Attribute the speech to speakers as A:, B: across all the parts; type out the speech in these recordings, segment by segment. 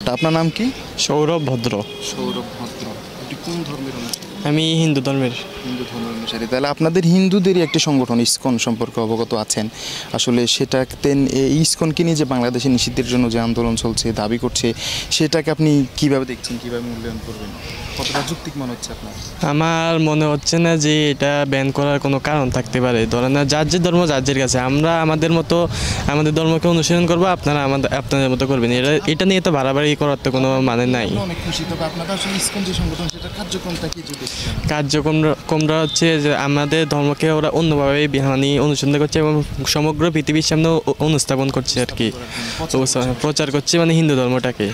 A: ধর্মটা। আপনার নাম কি?
B: সৌরভ ভদ্র।
A: সৌরভ ভদ্র। আপনি কোন ধর্মের অনুসারী?
B: আমি হিন্দু ধর্মের।
A: হিন্দু ধর্মের অনুসারী। তাহলে আপনাদের হিন্দুদেরই একটি সংগঠন ইসকন সম্পর্কে অবগত আছেন। আসলে সেটাতে এই ইসকনকে নিয়ে যে বাংলাদেশে নিষিদ্ধের জন্য যে আন্দোলন চলছে, দাবি করছে, সেটাকে আপনি কিভাবে দেখছেন, কিভাবে মূল্যায়ন করবেন? কতটা যৌক্তিক মনে হচ্ছে আপনার?
B: আমার মনে হচ্ছে না যে এটা ব্যান করার কোনো কারণ থাকতে পারে। ধরেন না, যার যে ধর্ম যার কাছে, আমরা আমাদের মতো আমাদের ধর্মকে অনুসরণ করবো, আপনারা আপনাদের মতো করবেন। এটা নিয়ে তো বাড়াবাড়ি করার তো কোনো মানে নাই।
A: অনেক খুশি, তবে আপনাদের আসলে ইসকন যে সংগঠন সেটা কার্যক্রমটা কি যদি
B: কার্যক্রমরা হচ্ছে যে আমাদের ধর্মকে ওরা অন্যভাবে মানে অনুসন্ধান করছে এবং সমগ্র পৃথিবীর সামনে অনুস্থাপন করছে আর কি, প্রচার করছে মানে হিন্দু ধর্মটাকে।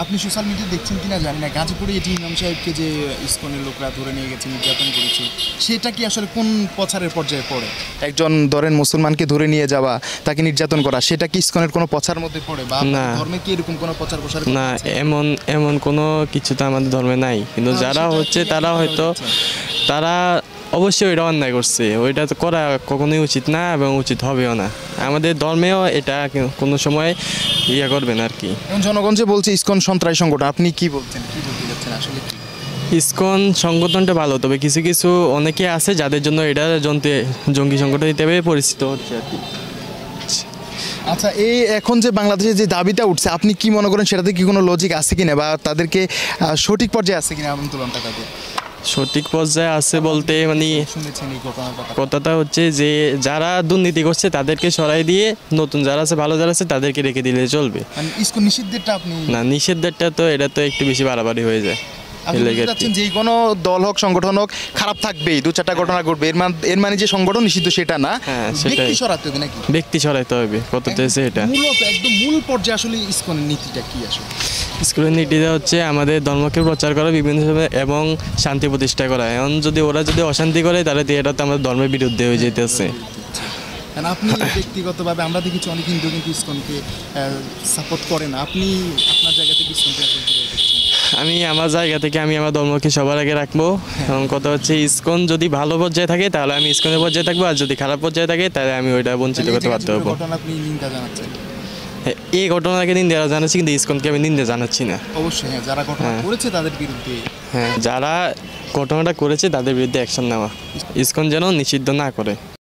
A: আপনি সোশ্যাল মিডিয়া দেখছেন কিনা জানি না, গাজীপুরে এটি ইমাম সাহেবকে যে ইসকনের লোকরা ধরে নিয়ে গেছে, নির্যাতন করেছে, সেটা কি আসলে কোন প্রচারের পর্যায়ে পড়ে? একজন ধরেন মুসলমানকে ধরে নিয়ে যাওয়া, তাকে নির্যাতন করা, সেটা কি ইসকনের কোনো প্রচার মধ্যে পড়ে বা ধর্মে কি এরকম কোনো প্রচার প্রসার?
B: না, এমন কোনো কিছু তো আমাদের ধর্মে নাই। কিন্তু যারা হচ্ছে তারা হয়তো তারা অবশ্যই ওইটা অন্যায় করছে, ওইটা তো করা কখনোই উচিত না এবং উচিত হবেও না। আমাদের ধর্মেও এটা কোনো সময় ইয়ে করবেন আর কি।
A: জনগণ যে বলছে ইসকন সন্ত্রাসী সংগঠন, আপনি কি বলছেন, কি বলতে যাচ্ছেন আসলে?
B: ইসকন সংগঠনটা ভালো, তবে কিছু কিছু অনেকে আছে যাদের জন্য এটা জঙ্গি সংগঠন হিসেবে পরিচিত হচ্ছে আর কি।
A: আচ্ছা, এই এখন যে বাংলাদেশে যে দাবিটা উঠছে, আপনি কি মনে করেন সেটাতে কি কোনো লজিক আছে কিনা, বা তাদেরকে সঠিক পর্যায়ে আছে কিনা আন্দোলনটা? তাদের
B: সঠিক পর্যায়ে আছে বলতে মানে কথাটা হচ্ছে যে যারা দুর্নীতি করছে তাদেরকে সরাই দিয়ে নতুন যারা আছে, ভালো যারা আছে তাদেরকে রেখে দিলে চলবে।
A: ইসকন নিষিদ্ধেরটা আপনি
B: না, নিষেধটা তো এটা তো একটু বেশি বাড়াবাড়ি হয়ে যায়।
A: যে কোনো দল হোক সংগঠন হোক, খারাপ থাকবেই, দু চারটা ঘটনা ঘটবে, এর মানে যে সংগঠন নিষিদ্ধ সেটা না। ব্যক্তি সরাতে হবে নাকি? ব্যক্তি
B: সরাইতে হবে, কত চেয়েছে এটা
A: মূলত একদম মূল পর্যায়ে। আসলে ইসকনের নীতিটা কি? আসলে
B: ইসকনের নীতিটা হচ্ছে আমাদের ধর্মকে প্রচার করা বিভিন্ন সময় এবং শান্তি প্রতিষ্ঠা করা। এখন যদি ওরা অশান্তি করে তাহলে এটা তো আমাদের ধর্মের বিরুদ্ধে হয়ে যেতেছে।
A: আপনি ব্যক্তিগতভাবে আমরা দেখেছি অনেক হিন্দু কিন্তু ইসকনকে সাপোর্ট করে না। আপনি আপনার জায়গা থেকে ইসকনকে
B: আমি আমার জায়গা থেকে আমি আমার ধর্মকে সবার আগে রাখবো। এবং কথা হচ্ছে ইসকন যদি ভালো পর্যায়ে থাকে তাহলে আমি ইসকনের পর্যায়ে থাকবো, আর যদি খারাপ পর্যায়ে থাকে তাহলে আমি ওইটা বঞ্চিত করতে বাধ্য হবো। এই ঘটনাকে নিন্দা জানাচ্ছি, কিন্তু ইসকনকে আমি নিন্দা জানাচ্ছি না।
A: অবশ্যই যারা ঘটনা করেছে তাদের বিরুদ্ধে,
B: যারা ঘটনাটা করেছে তাদের বিরুদ্ধে অ্যাকশন নেওয়া, ইসকন যেন নিষিদ্ধ না করে।